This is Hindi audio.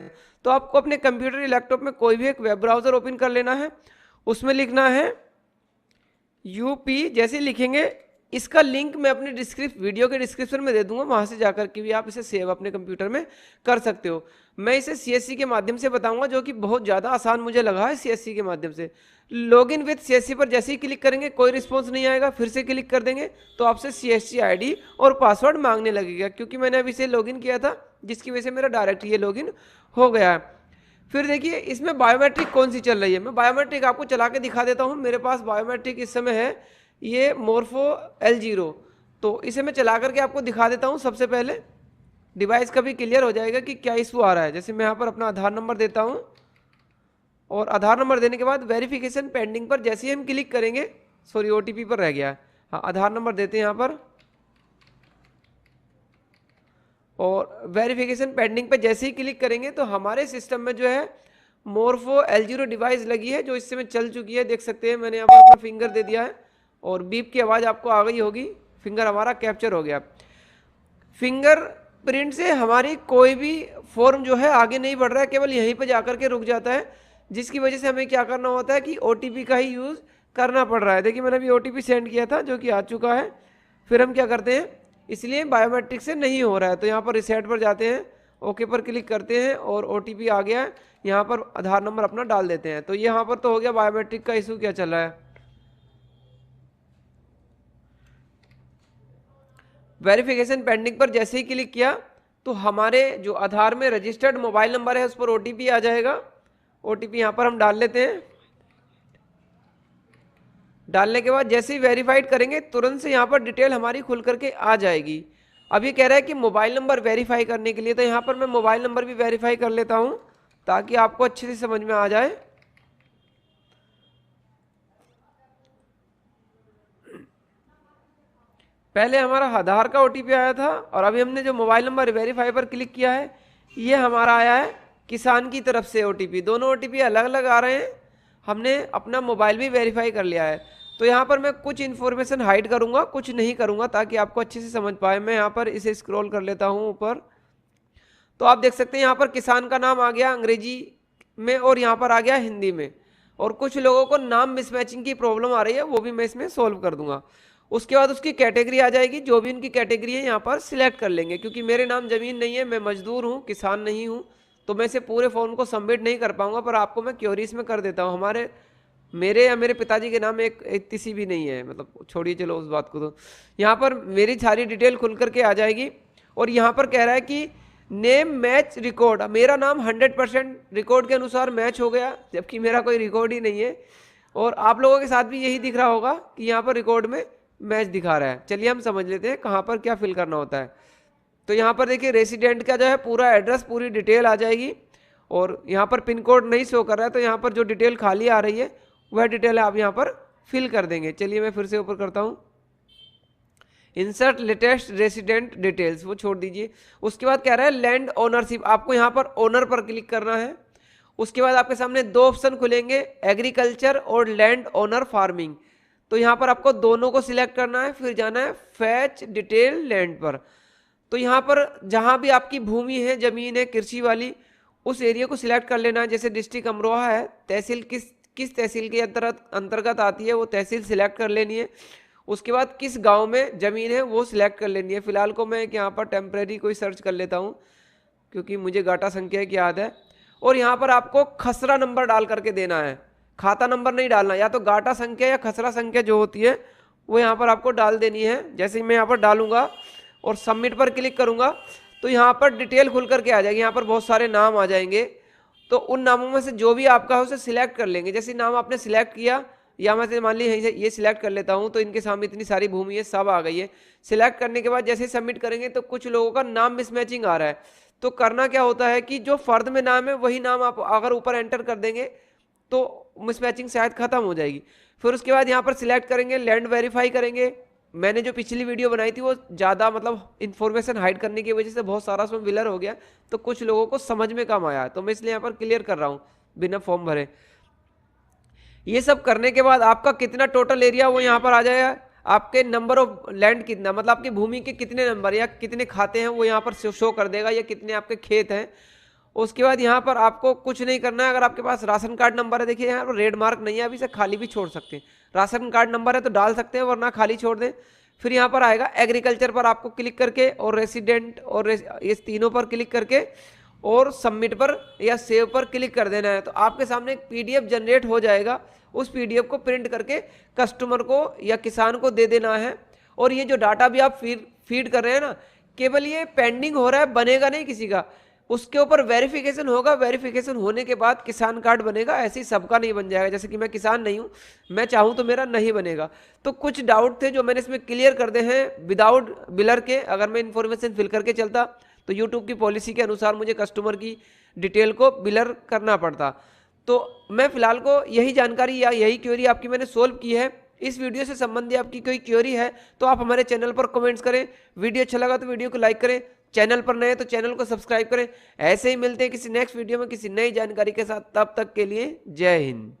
तो आपको अपने कंप्यूटर या लैपटॉप में कोई भी एक वेब ब्राउजर ओपन कर लेना है, उसमें लिखना है यूपी। जैसे लिखेंगे इसका लिंक मैं अपने वीडियो के डिस्क्रिप्शन में दे दूंगा, वहां से जाकर के भी आप इसे सेव अपने कंप्यूटर में कर सकते हो। मैं इसे सीएससी के माध्यम से बताऊंगा, जो कि बहुत ज़्यादा आसान मुझे लगा है सीएससी के माध्यम से। लॉगिन विद सीएससी पर जैसे ही क्लिक करेंगे कोई रिस्पॉन्स नहीं आएगा, फिर से क्लिक कर देंगे तो आपसे सीएससी आईडी और पासवर्ड मांगने लगेगा, क्योंकि मैंने अभी से लॉगिन किया था, जिसकी वजह से मेरा डायरेक्ट ये लॉगिन हो गया है। फिर देखिए इसमें बायोमेट्रिक कौन सी चल रही है, मैं बायोमेट्रिक आपको चला के दिखा देता हूँ। मेरे पास बायोमेट्रिक इस समय है ये मोर्फो L0, तो इसे मैं चला करके आपको दिखा देता हूँ। सबसे पहले डिवाइस का भी क्लियर हो जाएगा कि क्या इशू आ रहा है। जैसे मैं यहाँ पर अपना आधार नंबर देता हूँ, और आधार नंबर देने के बाद वेरिफिकेशन पेंडिंग पर जैसे ही हम क्लिक करेंगे, सॉरी ओटीपी पर रह गया है, हाँ आधार नंबर देते हैं यहाँ पर, और वेरिफिकेशन पेंडिंग पे जैसे ही क्लिक करेंगे तो हमारे सिस्टम में जो है मोर्फो L0 डिवाइस लगी है, जो इस समय चल चुकी है। देख सकते हैं मैंने यहाँ पर अपना फिंगर दे दिया है और बीप की आवाज़ आपको आ गई होगी, फिंगर हमारा कैप्चर हो गया। फिंगर प्रिंट से हमारी कोई भी फॉर्म जो है आगे नहीं बढ़ रहा है, केवल यहीं पर जाकर के रुक जाता है, जिसकी वजह से हमें क्या करना होता है कि ओटीपी का ही यूज़ करना पड़ रहा है। देखिए मैंने अभी ओटीपी सेंड किया था जो कि आ चुका है। फिर हम क्या करते हैं, इसलिए बायोमेट्रिक से नहीं हो रहा है तो यहाँ पर रिसेट पर जाते हैं, ओके पर क्लिक करते हैं और ओटीपी आ गया है, यहाँ पर आधार नंबर अपना डाल देते हैं। तो यहाँ पर तो हो गया बायोमेट्रिक का इशू। क्या चल रहा है, वेरिफिकेशन पेंडिंग पर जैसे ही क्लिक किया तो हमारे जो आधार में रजिस्टर्ड मोबाइल नंबर है उस पर ओटीपी आ जाएगा। ओटीपी यहाँ पर हम डाल लेते हैं। डालने के बाद जैसे ही वेरीफाइड करेंगे तुरंत से यहाँ पर डिटेल हमारी खुल करके आ जाएगी। अब ये कह रहा है कि मोबाइल नंबर वेरीफाई करने के लिए, तो यहाँ पर मैं मोबाइल नंबर भी वेरीफाई कर लेता हूँ ताकि आपको अच्छे से समझ में आ जाए। पहले हमारा आधार का ओटीपी आया था और अभी हमने जो मोबाइल नंबर वेरीफाई पर क्लिक किया है ये हमारा आया है किसान की तरफ से ओटीपी। दोनों ओटीपी अलग अलग आ रहे हैं, हमने अपना मोबाइल भी वेरीफाई कर लिया है। तो यहाँ पर मैं कुछ इन्फॉर्मेशन हाइड करूँगा, कुछ नहीं करूँगा, ताकि आपको अच्छे से समझ पाए। मैं यहाँ पर इसे स्क्रॉल कर लेता हूँ ऊपर, तो आप देख सकते हैं यहाँ पर किसान का नाम आ गया अंग्रेजी में और यहाँ पर आ गया हिंदी में। और कुछ लोगों को नाम मिसमैचिंग की प्रॉब्लम आ रही है, वो भी मैं इसमें सोल्व कर दूंगा। उसके बाद उसकी कैटेगरी आ जाएगी, जो भी उनकी कैटेगरी है यहाँ पर सिलेक्ट कर लेंगे। क्योंकि मेरे नाम जमीन नहीं है, मैं मजदूर हूँ, किसान नहीं हूँ, तो मैं इसे पूरे फॉर्म को सबमिट नहीं कर पाऊंगा, पर आपको मैं क्योरीज में कर देता हूँ। मेरे या मेरे पिताजी के नाम एक किसी भी नहीं है, मतलब छोड़िए चलो उस बात को। तो यहाँ पर मेरी सारी डिटेल खुल करके आ जाएगी। और यहाँ पर कह रहा है कि नेम मैच रिकॉर्ड, मेरा नाम 100% रिकॉर्ड के अनुसार मैच हो गया, जबकि मेरा कोई रिकॉर्ड ही नहीं है। और आप लोगों के साथ भी यही दिख रहा होगा कि यहाँ पर रिकॉर्ड में मैच दिखा रहा है। चलिए हम समझ लेते हैं कहाँ पर क्या फिल करना होता है। तो यहाँ पर देखिए रेसिडेंट का जो है पूरा एड्रेस, पूरी डिटेल आ जाएगी। और यहाँ पर पिन कोड नहीं शो कर रहा है, तो यहाँ पर जो डिटेल खाली आ रही है वह डिटेल आप यहाँ पर फिल कर देंगे। चलिए मैं फिर से ऊपर करता हूँ, इंसर्ट लेटेस्ट रेसिडेंट डिटेल्स, वो छोड़ दीजिए। उसके बाद कह रहा है लैंड ओनरशिप, आपको यहाँ पर ओनर पर क्लिक करना है। उसके बाद आपके सामने दो ऑप्शन खुलेंगे, एग्रीकल्चर और लैंड ओनर फार्मिंग। तो यहाँ पर आपको दोनों को सिलेक्ट करना है, फिर जाना है फैच डिटेल लैंड पर। तो यहाँ पर जहाँ भी आपकी भूमि है, जमीन है कृषि वाली, उस एरिया को सिलेक्ट कर लेना है। जैसे डिस्ट्रिक्ट अमरोहा है, तहसील किस तहसील के अंतर्गत आती है वो तहसील सिलेक्ट कर लेनी है। उसके बाद किस गांव में जमीन है वो सिलेक्ट कर लेनी है। फिलहाल को मैं यहाँ पर टेम्परेरी कोई सर्च कर लेता हूँ, क्योंकि मुझे गाटा संख्या की याद है। और यहाँ पर आपको खसरा नंबर डाल करके देना है, खाता नंबर नहीं डालना। या तो गाटा संख्या या खसरा संख्या जो होती है वो यहाँ पर आपको डाल देनी है। जैसे मैं यहाँ पर डालूंगा और सबमिट पर क्लिक करूँगा तो यहाँ पर डिटेल खुल करके आ जाएगी। यहाँ पर बहुत सारे नाम आ जाएंगे, तो उन नामों में से जो भी आपका है उसे सिलेक्ट कर लेंगे। जैसे नाम आपने सिलेक्ट किया, या मैं से मान ली ये सिलेक्ट कर लेता हूं, तो इनके सामने इतनी सारी भूमि है, सब आ गई है। सिलेक्ट करने के बाद जैसे सबमिट करेंगे तो कुछ लोगों का नाम मिसमैचिंग आ रहा है। तो करना क्या होता है कि जो फर्द में नाम है वही नाम आप अगर ऊपर एंटर कर देंगे तो मिसमैचिंग शायद खत्म हो जाएगी। फिर उसके बाद यहाँ पर सिलेक्ट करेंगे, लैंड वेरीफाई करेंगे। मैंने जो पिछली वीडियो बनाई थी वो ज़्यादा मतलब इन्फॉर्मेशन हाइड करने की वजह से बहुत सारा उसमें विलर हो गया, तो कुछ लोगों को समझ में कम आया, तो मैं इसलिए यहाँ पर क्लियर कर रहा हूँ बिना फॉर्म भरे। ये सब करने के बाद आपका कितना टोटल एरिया वो यहाँ पर आ जाएगा। आपके नंबर ऑफ लैंड कितना, मतलब आपकी भूमि के कितने नंबर या कितने खाते हैं वो यहाँ पर शो कर देगा, या कितने आपके खेत हैं। उसके बाद यहाँ पर आपको कुछ नहीं करना है। अगर आपके पास राशन कार्ड नंबर है, देखिए यहाँ पर रेड मार्क नहीं है, अभी से खाली भी छोड़ सकते हैं। राशन कार्ड नंबर है तो डाल सकते हैं, वरना खाली छोड़ दें। फिर यहाँ पर आएगा एग्रीकल्चर पर आपको क्लिक करके और रेसिडेंट और ये तीनों पर क्लिक करके और सबमिट पर या सेव पर क्लिक कर देना है। तो आपके सामने एक पीडीएफ जनरेट हो जाएगा। उस पीडीएफ को प्रिंट करके कस्टमर को या किसान को दे देना है। और ये जो डाटा भी आप फीड कर रहे हैं ना, केवल ये पेंडिंग हो रहा है, बनेगा नहीं किसी का। उसके ऊपर वेरिफिकेशन होगा, वेरिफिकेशन होने के बाद किसान कार्ड बनेगा। ऐसे ही सबका नहीं बन जाएगा। जैसे कि मैं किसान नहीं हूं, मैं चाहूं तो मेरा नहीं बनेगा। तो कुछ डाउट थे जो मैंने इसमें क्लियर कर दे हैं विदाउट बिलर के। अगर मैं इन्फॉर्मेशन फिल करके चलता तो यूट्यूब की पॉलिसी के अनुसार मुझे कस्टमर की डिटेल को बिलर करना पड़ता। तो मैं फिलहाल को यही जानकारी या यही क्वेरी आपकी मैंने सोल्व की है। इस वीडियो से संबंधित आपकी कोई क्वेरी है तो आप हमारे चैनल पर कमेंट्स करें। वीडियो अच्छा लगा तो वीडियो को लाइक करें, चैनल पर नए तो चैनल को सब्सक्राइब करें। ऐसे ही मिलते हैं किसी नेक्स्ट वीडियो में किसी नई जानकारी के साथ। तब तक के लिए जय हिंद।